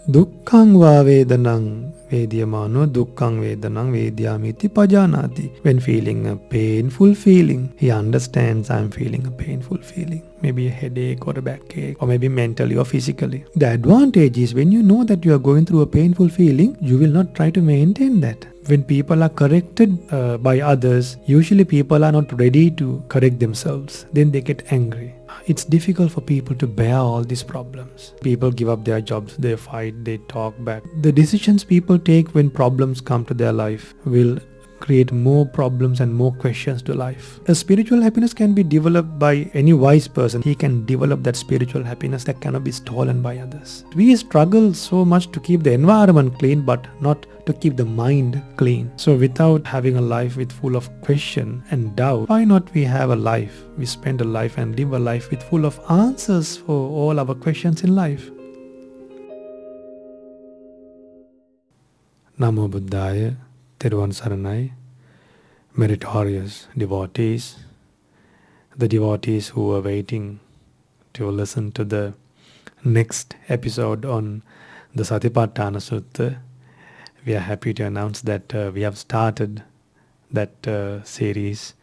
Dukkhaṃ vā vedanaṃ vedyamāno dukkhaṃ vedanaṃ vedyāmiti pajanāti. When feeling a painful feeling, he understands I'm feeling a painful feeling. Maybe a headache or a backache, or maybe mentally or physically. The advantage is when you know that you are going through a painful feeling, you will not try to maintain that. When people are corrected by others, usually people are not ready to correct themselves. Then they get angry. It's difficult for people to bear all these problems. People give up their jobs, they fight, they talk back. The decisions people take when problems come to their life will create more problems and more questions to life. A spiritual happiness can be developed by any wise person. He can develop that spiritual happiness that cannot be stolen by others. We struggle so much to keep the environment clean, but not to keep the mind clean. So without having a life with full of question and doubt, why not we have a life? We spend a life and live a life with full of answers for all our questions in life. Namo Buddhaya. Theravada Saranai, meritorious devotees, the devotees who are waiting to listen to the next episode on the Satipatthana Sutta, we are happy to announce that we have started that series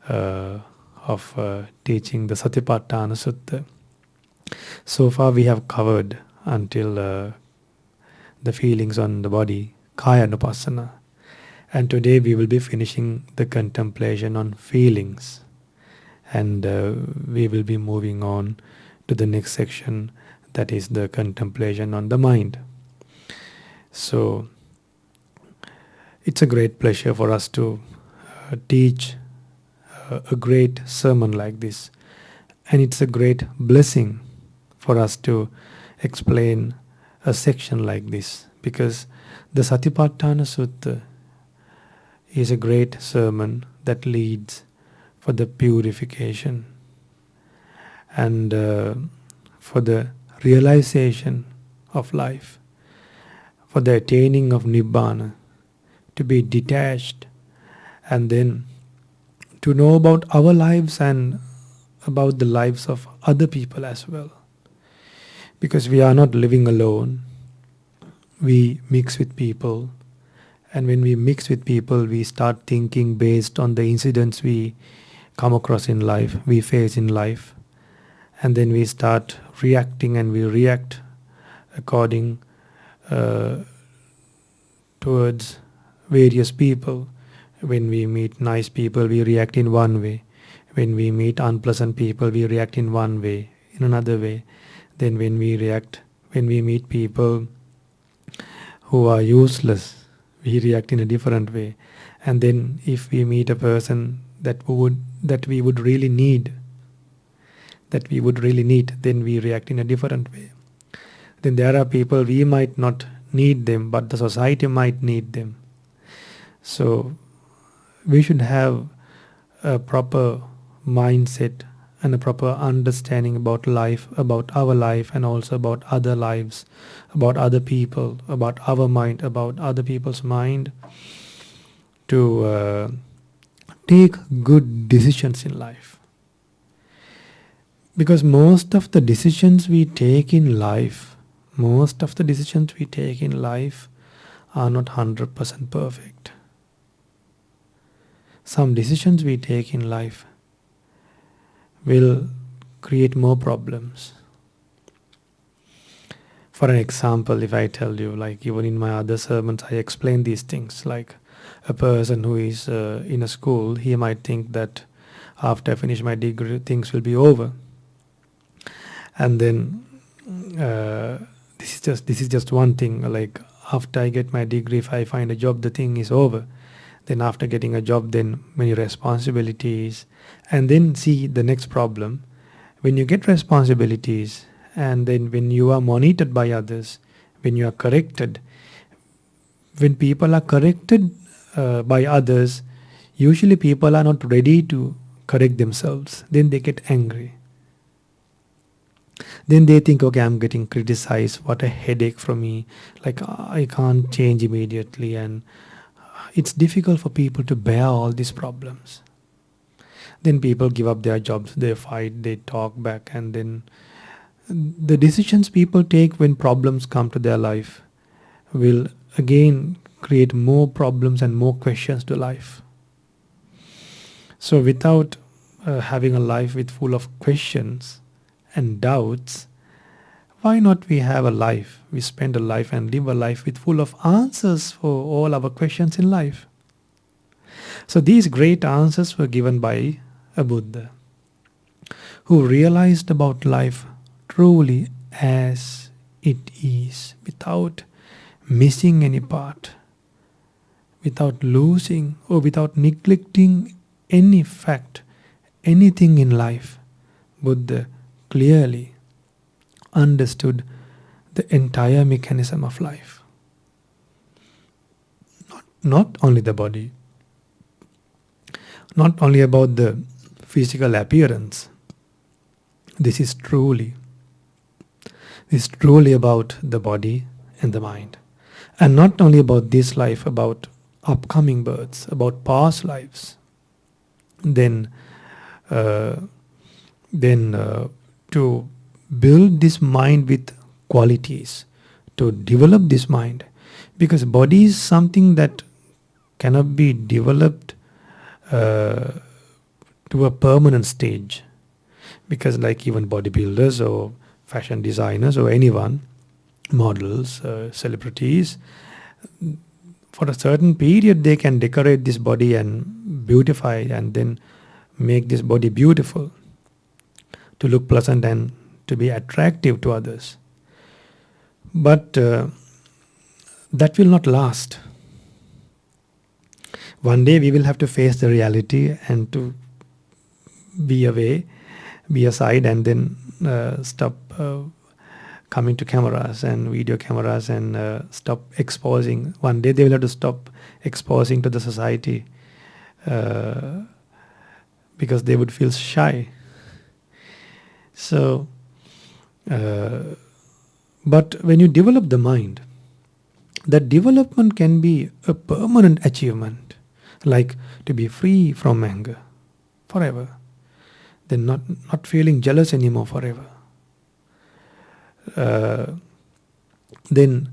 of teaching the Satipatthana Sutta. So far we have covered until the feelings on the body, Kaya Anupassana. And today we will be finishing the contemplation on feelings. And we will be moving on to the next section, that is the contemplation on the mind. So it's a great pleasure for us to teach a great sermon like this. And it's a great blessing for us to explain a section like this, because the Satipatthana Sutta is a great sermon that leads for the purification and for the realization of life, for the attaining of Nibbāna, to be detached, and then to know about our lives and about the lives of other people as well. Because we are not living alone, we mix with people. And when we mix with people, we start thinking based on the incidents we come across in life, we face in life. And then we start reacting, and we react according towards various people. When we meet nice people, we react in one way. When we meet unpleasant people, we react in one way, in another way. Then when we meet people who are useless, we react in a different way. And then if we meet a person that we would really need, then we react in a different way. Then there are people we might not need them, but the society might need them. So we should have a proper mindset and a proper understanding about life, about our life, and also about other lives, about other people, about our mind, about other people's mind, to take good decisions in life. Because most of the decisions we take in life are not 100% perfect. Some decisions we take in life will create more problems. For an example, if I tell you, like even in my other sermons, I explain these things. Like a person who is in a school, he might think that after I finish my degree, things will be over. And then this is just one thing. Like after I get my degree, if I find a job, the thing is over. Then after getting a job, then many responsibilities. And then see the next problem. When you get responsibilities, and then when you are monitored by others, when you are corrected, when people are corrected by others, usually people are not ready to correct themselves. Then they get angry. Then they think, okay, I'm getting criticized. What a headache for me. Like I can't change immediately, and it's difficult for people to bear all these problems. Then people give up their jobs, they fight, they talk back, and then the decisions people take when problems come to their life will again create more problems and more questions to life. So without having a life with full of questions and doubts, why not we have a life, we spend a life and live a life with full of answers for all our questions in life. So these great answers were given by a Buddha who realized about life truly as it is, without missing any part, without losing or without neglecting any fact, anything in life. Buddha clearly understood the entire mechanism of life. Not only the body, not only about the physical appearance. This is truly about the body and the mind. And not only about this life, about upcoming births, about past lives. Then to build this mind with qualities, to develop this mind, because body is something that cannot be developed to a permanent stage, because like even bodybuilders or fashion designers or anyone, models, celebrities, for a certain period they can decorate this body and beautify and then make this body beautiful to look pleasant and to be attractive to others. But that will not last. One day we will have to face the reality and to be away, be aside, and then stop coming to cameras and video cameras and stop exposing. One day they will have to stop exposing to the society because they would feel shy. So, but when you develop the mind, that development can be a permanent achievement, like to be free from anger forever, then not feeling jealous anymore forever. Then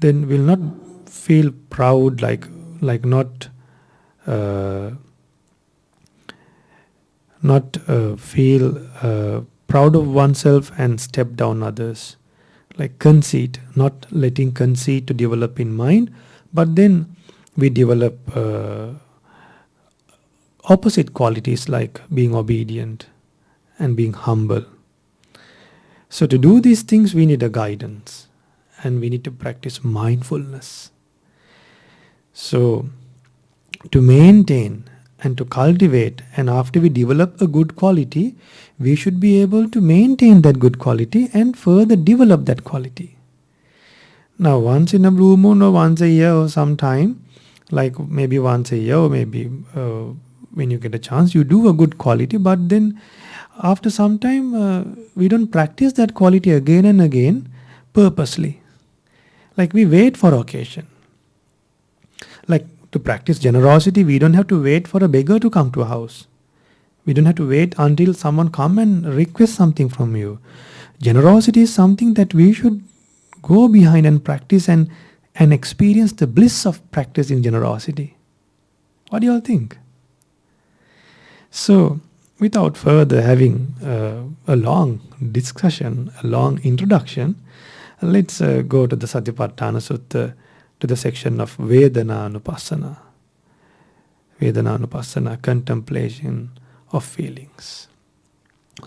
will not feel proud, like not feel proud of oneself and step down others, like conceit, not letting conceit to develop in mind, but then we develop opposite qualities like being obedient and being humble. So to do these things we need a guidance and we need to practice mindfulness. So to maintain and to cultivate, and after we develop a good quality, we should be able to maintain that good quality and further develop that quality. Now once in a blue moon or once a year or sometime, like maybe once a year or maybe when you get a chance, you do a good quality, but then after some time we don't practice that quality again and again purposely. Like we wait for occasion. Like to practice generosity, we don't have to wait for a beggar to come to a house. We don't have to wait until someone come and request something from you. Generosity is something that we should go behind and practice and experience the bliss of practicing generosity. What do you all think? So, without further having a long discussion, a long introduction, let's go to the Satipatthana Sutta, to the section of Vedana-nupassana. Vedana-nupassana, contemplation of feelings.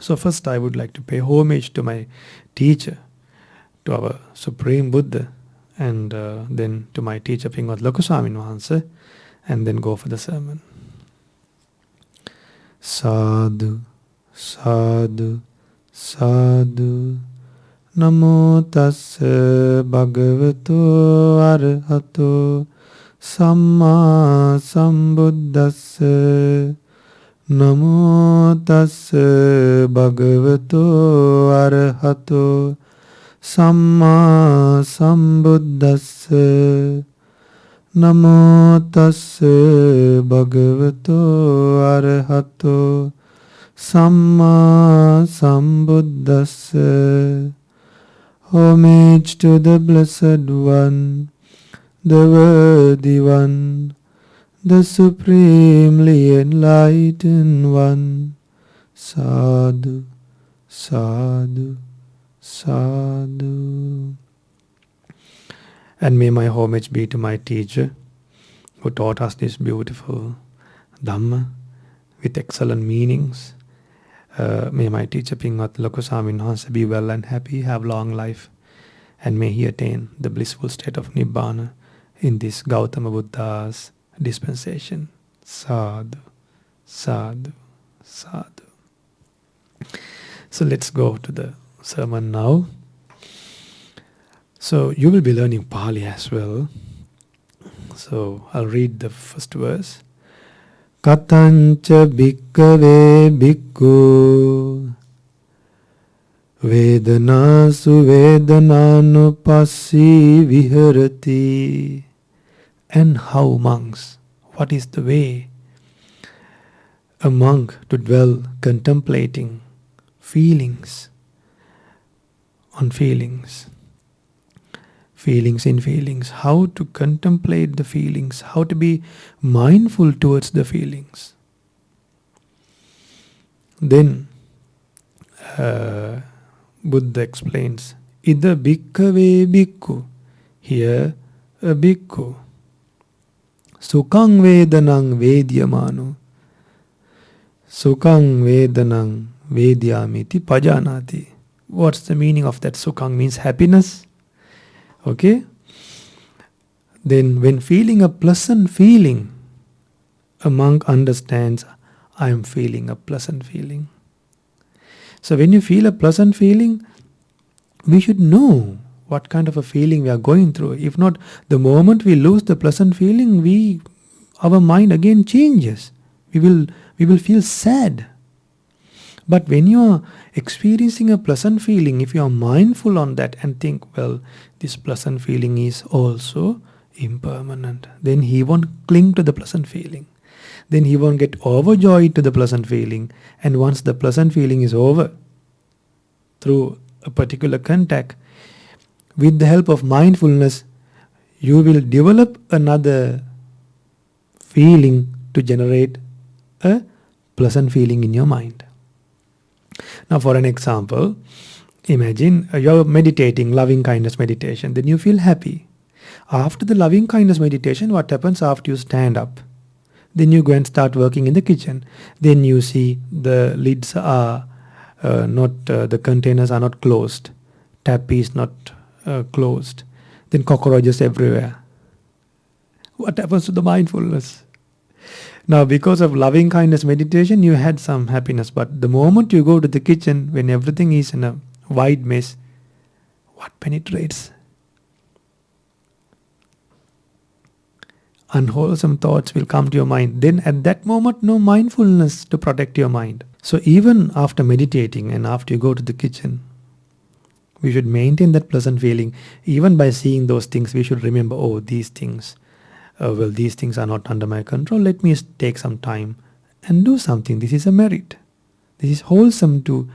So first I would like to pay homage to my teacher, to our Supreme Buddha, and then to my teacher Pingvat Lokuswamin Wahanse, and then go for the sermon. Sadhu, sadhu, sadhu. Namo tassa bhagavato arahato samma sambuddhassa. Namo tassa bhagavato arahato samma sambuddhassa. Namo tassa bhagavato arahato Samma Sambuddhassa. Homage to the Blessed One, the Worthy One, the Supremely Enlightened One. Sadhu, Sadhu, Sadhu. And may my homage be to my teacher who taught us this beautiful Dhamma with excellent meanings. May my teacher Pingat Loko Swamin Wahanse be well and happy, have long life, and may he attain the blissful state of Nibbāna in this Gautama Buddha's dispensation. Sadhu, Sadhu, Sadhu. So let's go to the sermon now. So you will be learning Pali as well. So I'll read the first verse. Katancha bhikkave bhikkhu vedanasu vedananupassi viharati. And how, monks, what is the way a monk to dwell contemplating feelings on feelings, feelings in feelings, how to contemplate the feelings, how to be mindful towards the feelings. Then Buddha explains, Ida bhikkhave bhikkhu, here a bhikkhu, sukhang vedanang vedyamano, sukhang vedanang vedyamiti pajanati. What's the meaning of that? Sukhang means happiness. Okay? Then when feeling a pleasant feeling, a monk understands, I am feeling a pleasant feeling. So when you feel a pleasant feeling, we should know what kind of a feeling we are going through. If not, the moment we lose the pleasant feeling, our mind again changes. We will feel sad. But when you are experiencing a pleasant feeling, if you are mindful on that and think, well, this pleasant feeling is also impermanent, then he won't cling to the pleasant feeling. Then he won't get overjoyed to the pleasant feeling. And once the pleasant feeling is over, through a particular contact, with the help of mindfulness, you will develop another feeling to generate a pleasant feeling in your mind. Now for an example, imagine you're meditating, loving kindness meditation, then you feel happy. After the loving kindness meditation, what happens after you stand up? Then you go and start working in the kitchen. Then you see the lids are the containers are not closed. Tap is not closed. Then cockroaches everywhere. What happens to the mindfulness? Now, because of loving kindness meditation, you had some happiness. But the moment you go to the kitchen, when everything is in a wide mess, what penetrates? Unwholesome thoughts will come to your mind. Then at that moment, no mindfulness to protect your mind. So even after meditating and after you go to the kitchen, we should maintain that pleasant feeling. Even by seeing those things, we should remember, oh, these things, these things are not under my control. Let me take some time and do something. This is a merit. This is wholesome to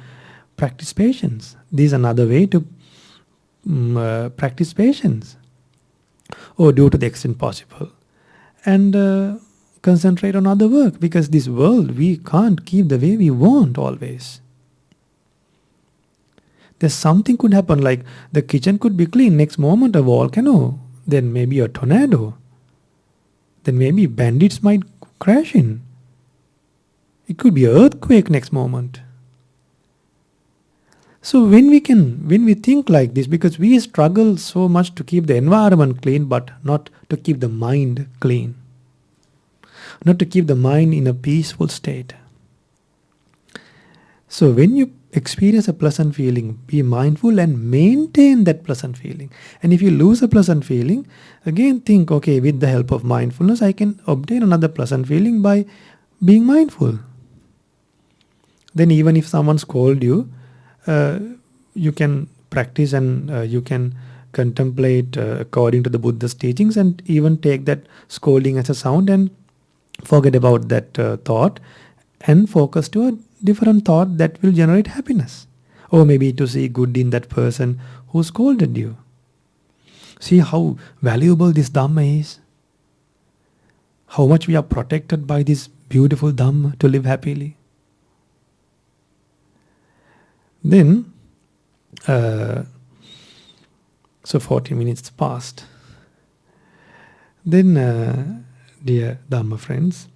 practice patience. This is another way to practice patience. Or do to the extent possible. And concentrate on other work, because this world we can't keep the way we want always. There's something could happen, like the kitchen could be clean, next moment a volcano, then maybe a tornado, then maybe bandits might crash in. It could be an earthquake next moment. So when we think like this, because we struggle so much to keep the environment clean, but not to keep the mind clean, not to keep the mind in a peaceful state. So when you experience a pleasant feeling, be mindful and maintain that pleasant feeling. And if you lose a pleasant feeling, again think, okay, with the help of mindfulness, I can obtain another pleasant feeling by being mindful. Then even if someone scolds you, you can practice and you can contemplate according to the Buddha's teachings, and even take that scolding as a sound and forget about that thought and focus to a different thought that will generate happiness. Or maybe to see good in that person who scolded you. See how valuable this Dhamma is. How much we are protected by this beautiful Dhamma to live happily. Then, so 40 minutes passed. Then, dear Dhamma friends,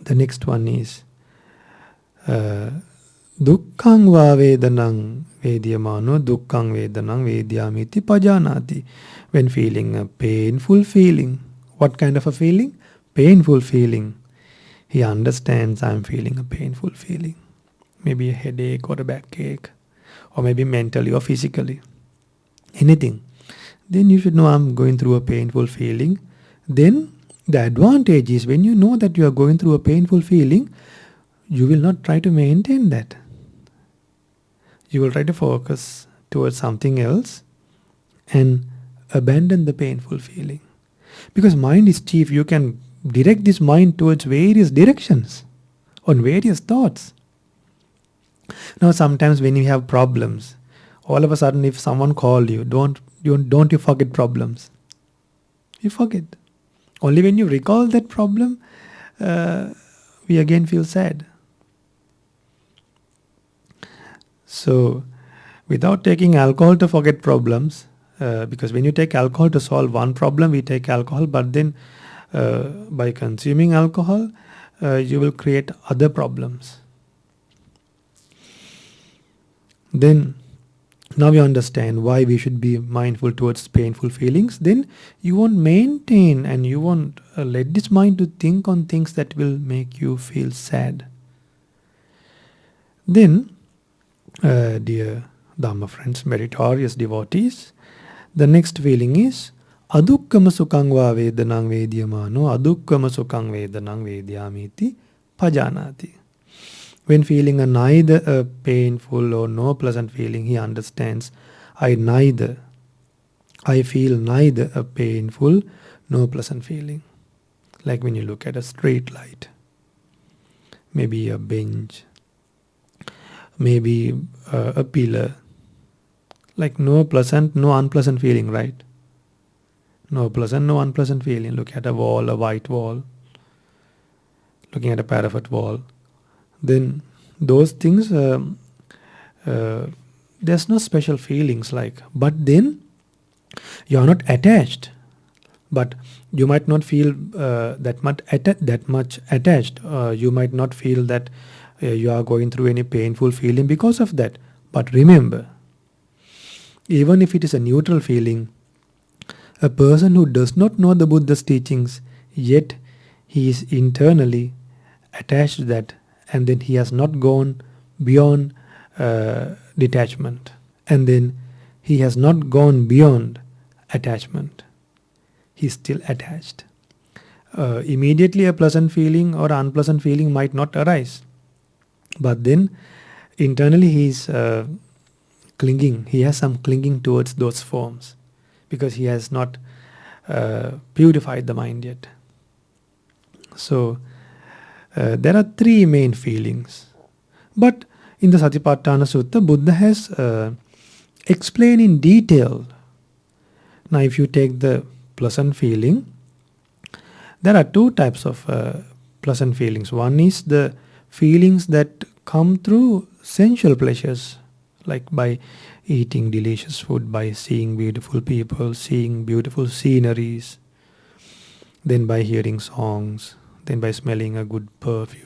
the next one is Dukkhang va vedanang vedyamano dukkhang vedanang vedyamiti pajanati. When feeling a painful feeling. What kind of a feeling? Painful feeling. He understands I'm feeling a painful feeling. Maybe a headache or a backache. Or maybe mentally or physically. Anything. Then you should know I'm going through a painful feeling. Then the advantage is when you know that you are going through a painful feeling, you will not try to maintain that. You will try to focus towards something else and abandon the painful feeling. Because mind is chief, you can direct this mind towards various directions, on various thoughts. Now sometimes when you have problems, all of a sudden if someone calls you, don't you forget problems. You forget. Only when you recall that problem, we again feel sad. So, without taking alcohol to forget problems, because when you take alcohol to solve one problem, we take alcohol, but then by consuming alcohol, you will create other problems. Then, now you understand why we should be mindful towards painful feelings. Then you won't maintain and you won't let this mind to think on things that will make you feel sad. Then, dear Dhamma friends, meritorious devotees, the next feeling is adukkama sukhang va vedanang vedyamano adukkama sukhang vedanang vedyamiti pajanati. When feeling neither a painful or no pleasant feeling, he understands I feel neither a painful no pleasant feeling. Like when you look at a street light, maybe a bench, maybe a pillar, like no pleasant, no unpleasant feeling, right? No pleasant, no unpleasant feeling. Look at a wall, a white wall, looking at a parapet wall. Then those things, there's no special feelings like, but then you are not attached. But you might not feel that much attached. You might not feel that you are going through any painful feeling because of that. But remember, even if it is a neutral feeling, a person who does not know the Buddha's teachings, yet he is internally attached to that, and then he has not gone beyond detachment, and then he has not gone beyond attachment. He is still attached. Immediately a pleasant feeling or unpleasant feeling might not arise, but then internally he is clinging. He has some clinging towards those forms because he has not purified the mind yet. So there are three main feelings. But in the Satipatthana Sutta, Buddha has explained in detail. Now if you take the pleasant feeling, there are two types of pleasant feelings. One is the feelings that come through sensual pleasures, like by eating delicious food, by seeing beautiful people, seeing beautiful sceneries, then by hearing songs, then by smelling a good perfume,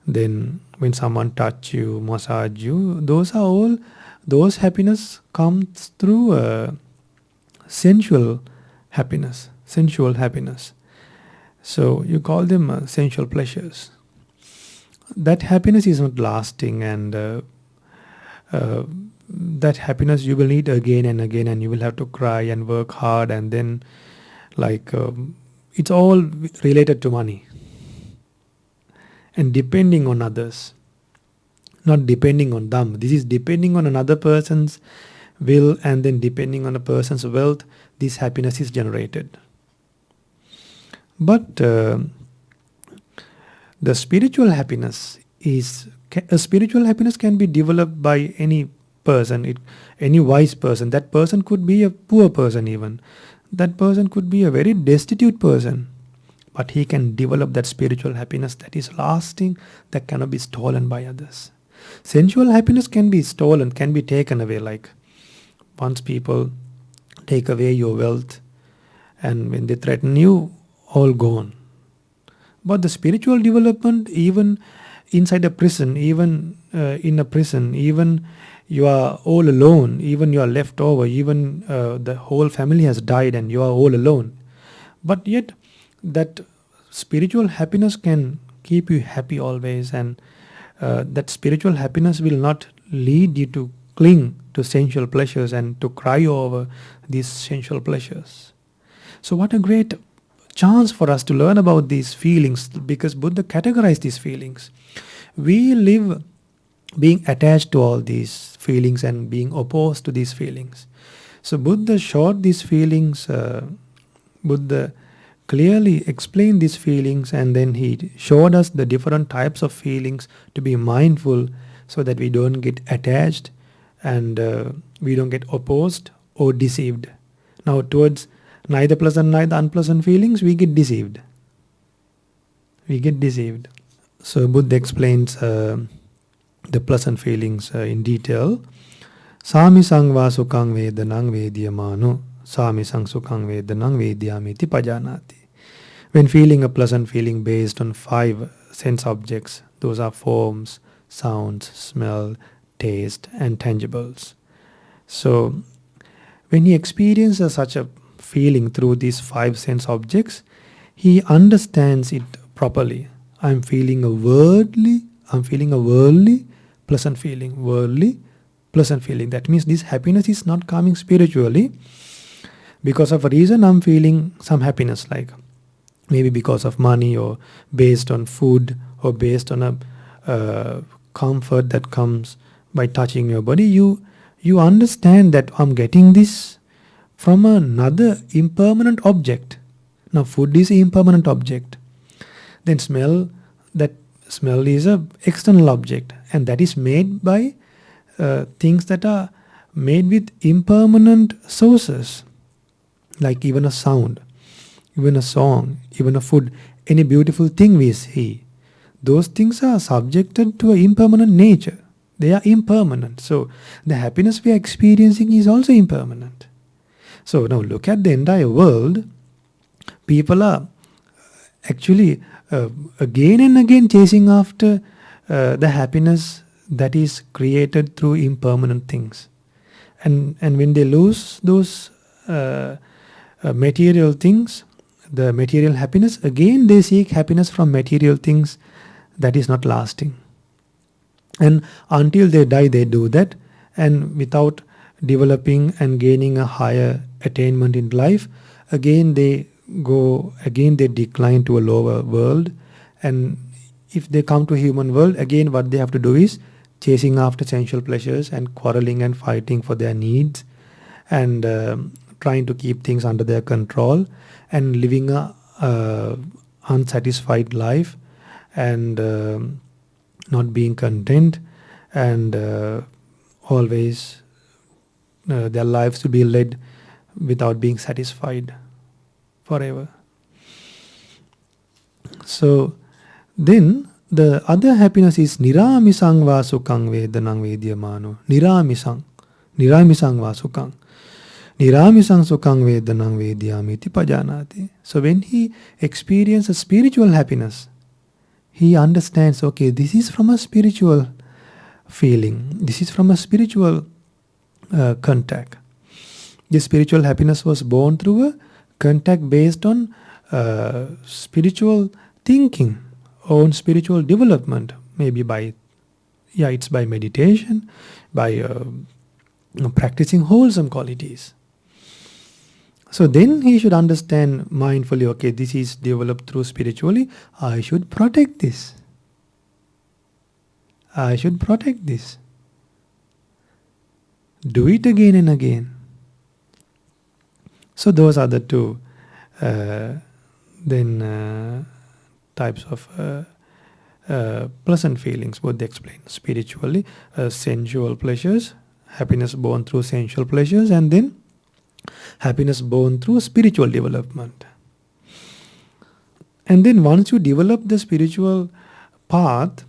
then when someone touch you, massage you, those happiness comes through sensual happiness. So you call them sensual pleasures. That happiness is not lasting, and that happiness you will need again and again, and you will have to cry and work hard, and then it's all related to money and depending on others, not depending on them. This is depending on another person's will, and then depending on a person's wealth, this happiness is generated. But the spiritual happiness is A spiritual happiness can be developed by any person, any wise person. That person could be a poor person even. That person could be a very destitute person. But he can develop that spiritual happiness that is lasting, that cannot be stolen by others. Sensual happiness can be stolen, can be taken away. Like once people take away your wealth, and when they threaten you, all gone. But the spiritual development, even inside a prison, even in a prison, even you are all alone, even you are left over, even the whole family has died and you are all alone. But yet that spiritual happiness can keep you happy always, and that spiritual happiness will not lead you to cling to sensual pleasures and to cry over these sensual pleasures. So what a great chance for us to learn about these feelings, because Buddha categorized these feelings. We live being attached to all these feelings and being opposed to these feelings. So Buddha showed these feelings, Buddha clearly explained these feelings, and then he showed us the different types of feelings to be mindful, so that we don't get attached and we don't get opposed or deceived. Now towards neither pleasant neither unpleasant feelings, we get deceived. So Buddha explains the pleasant feelings in detail. Sami sangva sukang vedanang vedyamano sami sang sukang vedanang vedyamiti pajanati. When feeling a pleasant feeling based on 5 sense objects, those are forms, sounds, smell, taste, and tangibles. So when he experiences such a feeling through these 5 sense objects, he understands it properly. I'm feeling a worldly pleasant feeling. Worldly pleasant feeling. That means this happiness is not coming spiritually. Because of a reason I'm feeling some happiness, like maybe because of money, or based on food, or based on a comfort that comes by touching your body. You understand that I'm getting this from another impermanent object. Now food is an impermanent object. Then that smell is an external object, and that is made by things that are made with impermanent sources, like even a sound, even a song, even a food, any beautiful thing we see. Those things are subjected to an impermanent nature. They are impermanent. So the happiness we are experiencing is also impermanent. So now look at the entire world. People are actually again and again chasing after the happiness that is created through impermanent things. And when they lose those material things, the material happiness, again they seek happiness from material things that is not lasting. And until they die, they do that, and without developing and gaining a higher attainment in life, again they decline to a lower world. And if they come to human world, again what they have to do is chasing after sensual pleasures and quarreling and fighting for their needs, and trying to keep things under their control, and living a unsatisfied life, and not being content, and always their lives to be led without being satisfied forever. So then the other happiness is niramisang va sukang vedanang vedyamano. Niramisang va sukang. Niramisang sukang vedanang vedyamiti pajanati. So when he experiences spiritual happiness, he understands, okay, this is from a spiritual feeling. This is from a spiritual contact. This spiritual happiness was born through a contact based on spiritual thinking, own spiritual development. Maybe it's by meditation, by practicing wholesome qualities. So then he should understand mindfully, okay, this is developed through spiritually. I should protect this. Do it again and again. So those are the two types of pleasant feelings, Buddha explained. Spiritually, sensual pleasures, happiness born through sensual pleasures, and then happiness born through spiritual development. And then once you develop the spiritual path,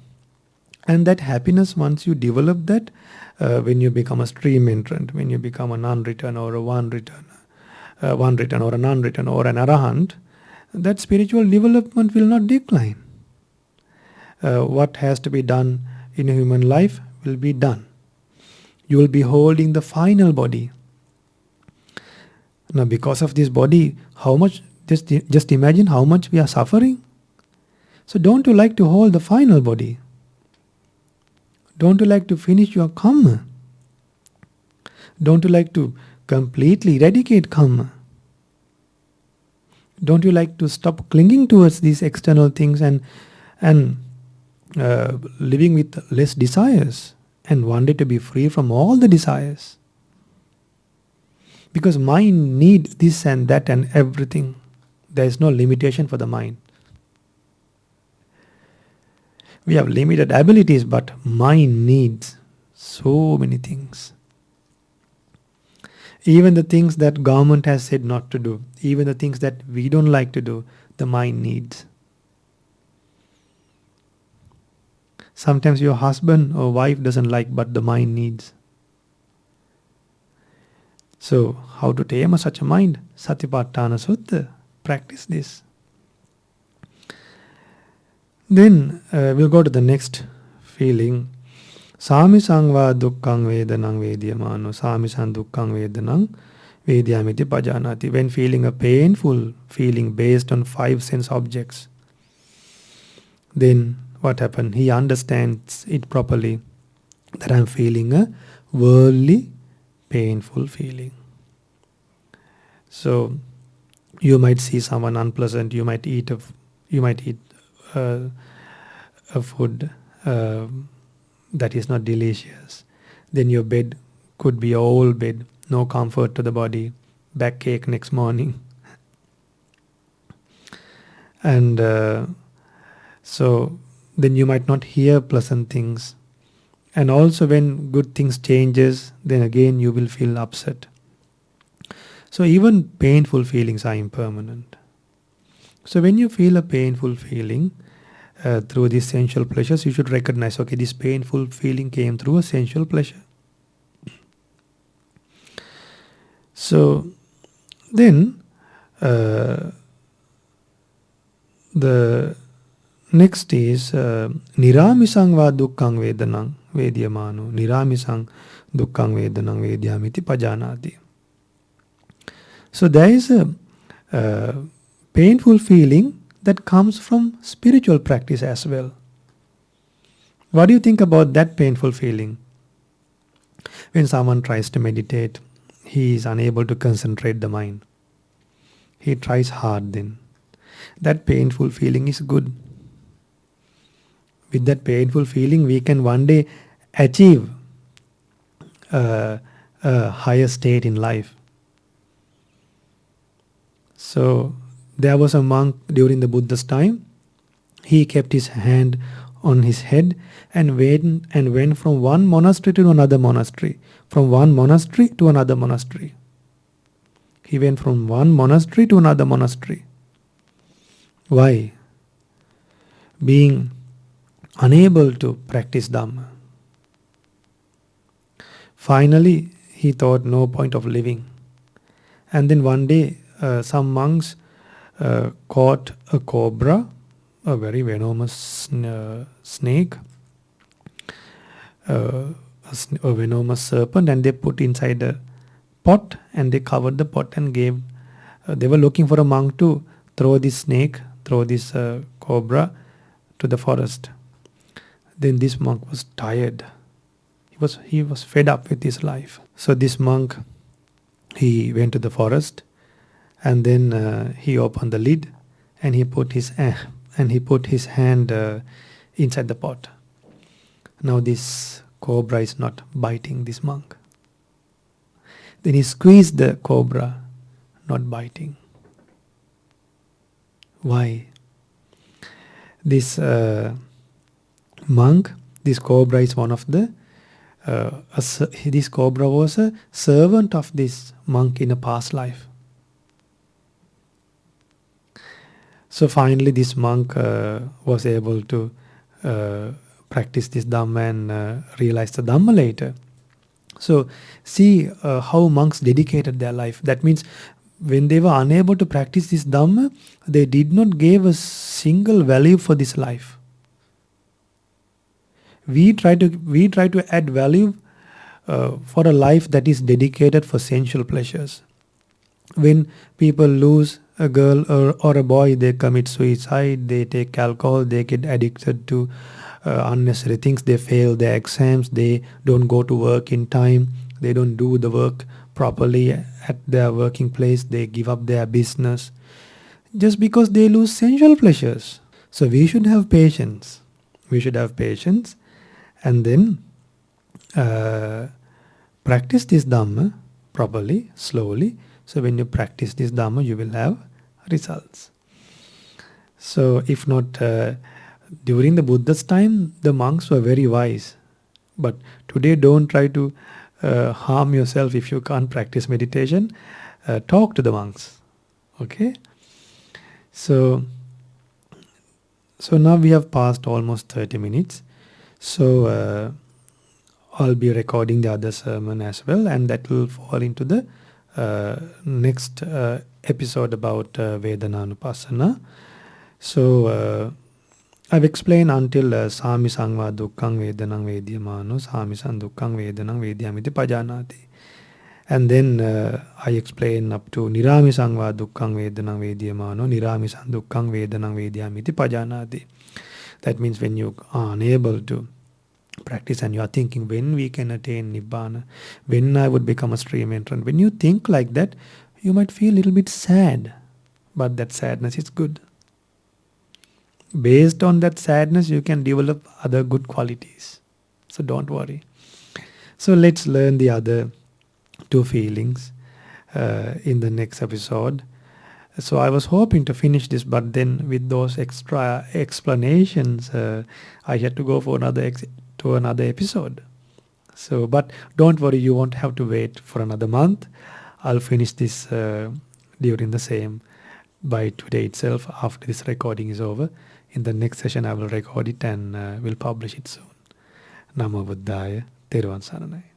and that happiness, once you develop that, when you become a stream entrant, when you become a non-return or a one return or a non-return or an arahant, that spiritual development will not decline. What has to be done in a human life will be done. You will be holding the final body. Now, because of this body, how much? Just imagine how much we are suffering. So, don't you like to hold the final body? Don't you like to finish your karma? Don't you like to completely eradicate karma? Don't you like to stop clinging towards these external things and living with less desires and one day to be free from all the desires? Because mind needs this and that and everything. There is no limitation for the mind. We have limited abilities, but mind needs so many things. Even the things that government has said not to do, even the things that we don't like to do, the mind needs. Sometimes your husband or wife doesn't like, but the mind needs. So, how to tame such a mind? Satipatthana Sutta. Practice this. Then we'll go to the next feeling. Sāmisang vā dukkhaṃ vedanang vedyamāno sāmisang dukkhaṃ vedanang vedyamiti pajanati. When feeling a painful feeling based on 5 sense objects, then what happened? He understands it properly, that I'm feeling a worldly painful feeling. So you might see someone unpleasant. You might eat a food that is not delicious. Then your bed could be an old bed, no comfort to the body, backache next morning. And so then you might not hear pleasant things. And also when good things changes, then again you will feel upset. So even painful feelings are impermanent. So when you feel a painful feeling through these sensual pleasures, you should recognize, okay, this painful feeling came through a sensual pleasure. So then the next is nirāmisang vā dukkhaṃ vedanang vedyamāno nirāmisang dukkhaṃ vedanang vedyamiti pajanāti. So there is a painful feeling that comes from spiritual practice as well. What do you think about that painful feeling? When someone tries to meditate, he is unable to concentrate the mind. He tries hard then. That painful feeling is good. With that painful feeling, we can one day achieve a higher state in life. So there was a monk during the Buddha's time. He kept his hand on his head and went from one monastery to another monastery, from one monastery to another monastery. He went from one monastery to another monastery. Why? Being unable to practice Dhamma. Finally, he thought no point of living. And then one day, some monks caught a cobra, a very venomous snake, a venomous serpent, and they put inside a pot and they covered the pot and gave. They were looking for a monk to throw this cobra to the forest. Then this monk was tired. He was fed up with his life. So this monk, he went to the forest, and then he opened the lid, and he put his hand inside the pot. Now this cobra is not biting this monk. Then he squeezed the cobra, not biting. Why? This monk, this cobra is one of the, this cobra was a servant of this monk in a past life. So finally this monk was able to practice this Dhamma and realize the Dhamma later. So see how monks dedicated their life. That means when they were unable to practice this Dhamma, they did not give a single value for this life. We try to add value for a life that is dedicated for sensual pleasures. When people lose a girl or a boy, they commit suicide, they take alcohol, they get addicted to unnecessary things, they fail their exams, they don't go to work in time, they don't do the work properly at their working place, they give up their business just because they lose sensual pleasures. So we should have patience. We should have patience and then practice this Dhamma properly, slowly. So when you practice this Dhamma, you will have results. So if not, during the Buddha's time, the monks were very wise. But today, don't try to harm yourself if you can't practice meditation. Talk to the monks. Okay? So now we have passed almost 30 minutes. So I'll be recording the other sermon as well, and that will fall into the next episode about Vedananupassana. So I've explained until Sami Sangva Dukkang Vedanang Vedyamano, Sami San Dukkang Vedanang Vedyamiti Pajanati. And then I explain up to Nirami Sangva Dukkang Vedanang Vedyamano, Nirami San Dukkang Vedanang Vedyamiti Pajanati. That means when you are unable to practice and you are thinking when we can attain Nibbāna, when I would become a stream entrant. When you think like that, you might feel a little bit sad, but that sadness is good. Based on that sadness, you can develop other good qualities. So don't worry. So let's learn the other two feelings in the next episode. So I was hoping to finish this, but then with those extra explanations, I had to go for another episode. So, but don't worry, you won't have to wait for another month. I'll finish this during the same by today itself after this recording is over. In the next session, I will record it and will publish it soon. Namo Buddhaya, Theravada Saranai.